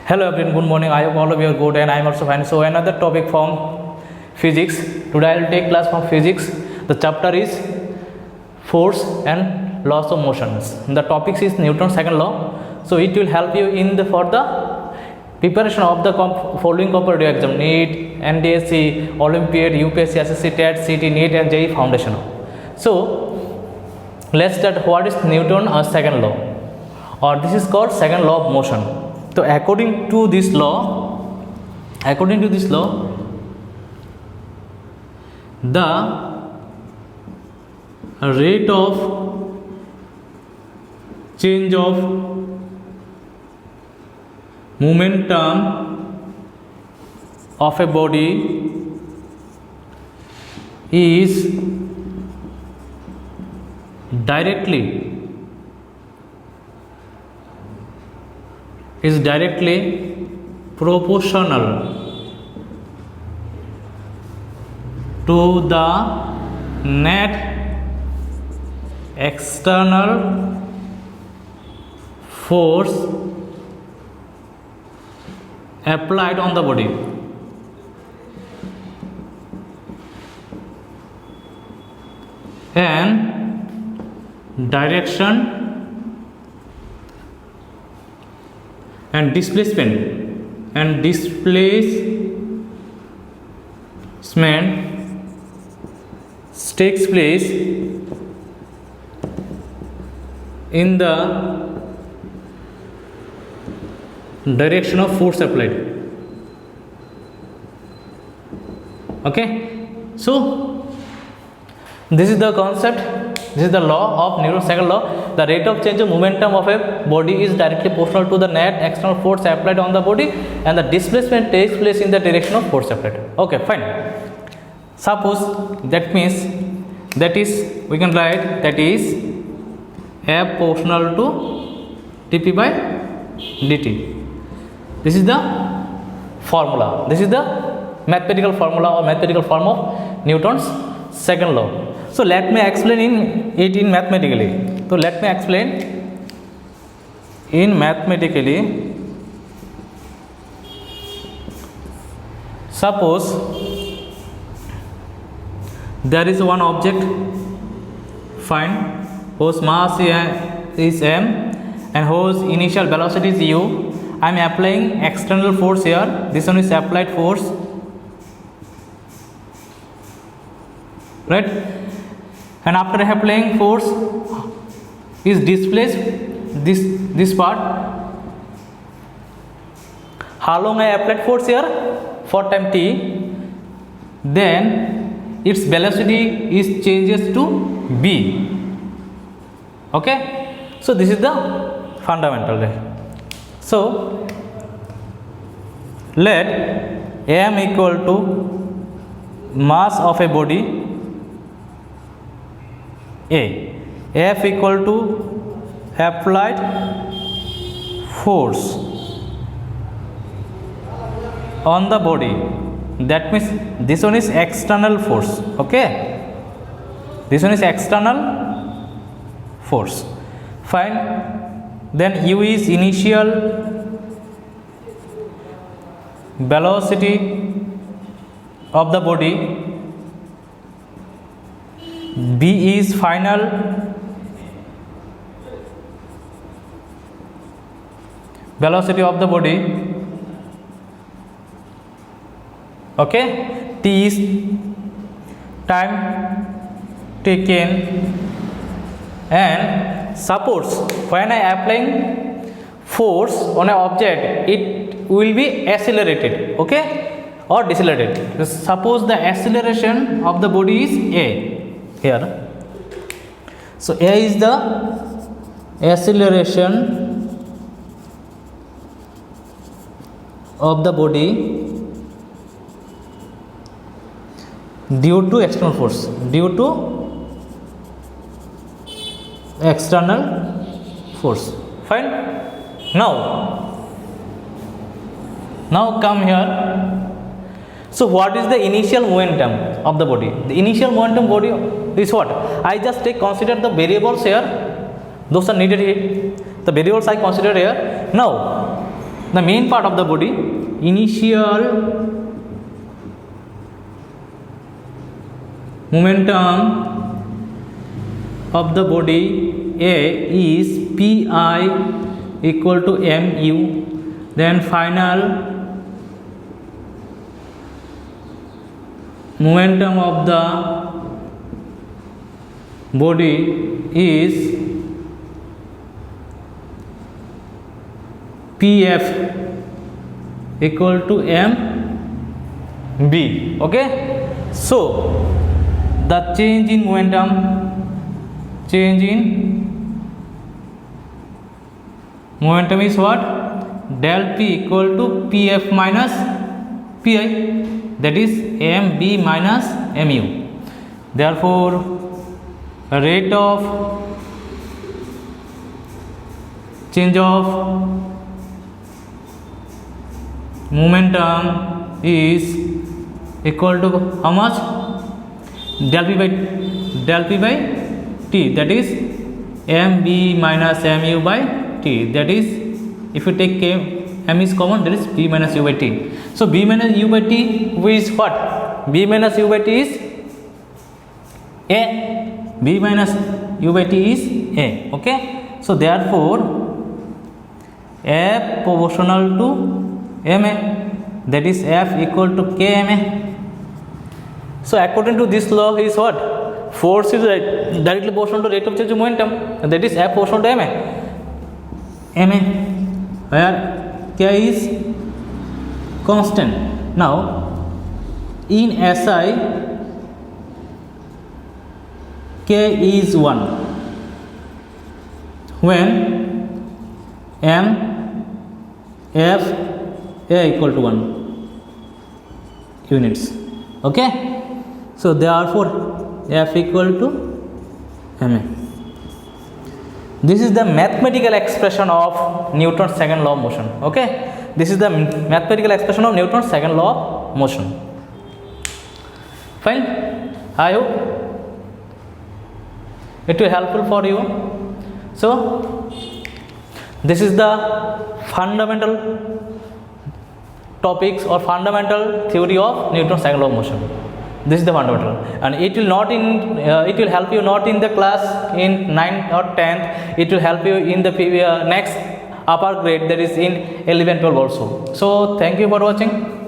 Hello everyone, good morning. I hope all of you are good and I am also fine. So another topic from physics. Today I will take class from physics. The chapter is force and laws of motions. The topic is Newton's second law. So it will help you in the for the preparation of the following competitive exam: NEET, NDSC, Olympiad, UPSC, SSC, TET, CT, NEET and JEE Foundation. So let's start. What is Newton's second law? Or this is called second law of motion. So according to this law, the rate of change of momentum of a body is directly proportional to the net external force applied on the body. And direction and displacement takes place in the direction of force applied. Okay, so this is the concept. This is the law of Newton's second law. The rate of change of momentum of a body is directly proportional to the net external force applied on the body, and the displacement takes place in the direction of force applied. Okay, fine. Suppose that means we can write that is F proportional to dp by dt. This is the formula. This is the mathematical formula or mathematical form of Newton's second law. So let me explain it in mathematically. So let me explain in mathematically. Suppose there is one object, fine, whose mass is m and whose initial velocity is u. I am applying external force here. This one is applied force, right? And after applying force is displaced this part. How long I applied force here? For time t. Then its velocity is changes to b. Okay, so this is the fundamental. So let m equal to mass of a body A, F equal to applied force on the body. That means this one is external force. Okay, this one is external force. Fine. Then u is initial velocity of the body, b is final velocity of the body. Okay, t is time taken. And suppose when I applying force on an object, it will be accelerated, okay, or decelerated. Suppose the acceleration of the body is a here. So a is the acceleration of the body due to external force, Fine. Now come here. So what is the initial momentum of the body? The initial momentum body is what? I just consider the variables here. Those are needed here. The variables I consider here. Now the main part of the body, initial momentum of the body A is Pi equal to mu, then final momentum of the body is Pf equal to mb. Okay, so the change in momentum is what? Del P equal to Pf minus Pi, that is mb minus mu. Therefore rate of change of momentum is equal to how much? Del P by T, that is mb minus mu by T, that is, if you take k, m is common, that is b minus u by T. So b minus u by T is what? B minus u by T is A. B minus u by T is A. Okay, so therefore F proportional to ma, that is F equal to kma. So according to this law is what? Force is directly proportional to rate of change of momentum, that is F proportional to ma, where k is constant. Now in SI k is 1 when m f a equal to 1 units. Okay, so therefore F equal to ma. This is the mathematical expression of Newton's second law of motion. Okay, this is the mathematical expression of Newton's second law of motion. Fine, I hope it will helpful for you. So this is the fundamental topics or fundamental theory of Newton's second law of motion. This is the fundamental, and it will not it will help you not in the class in 9th or 10th. It will help you in the next upper grade, that is in 11, 12 also. So thank you for watching.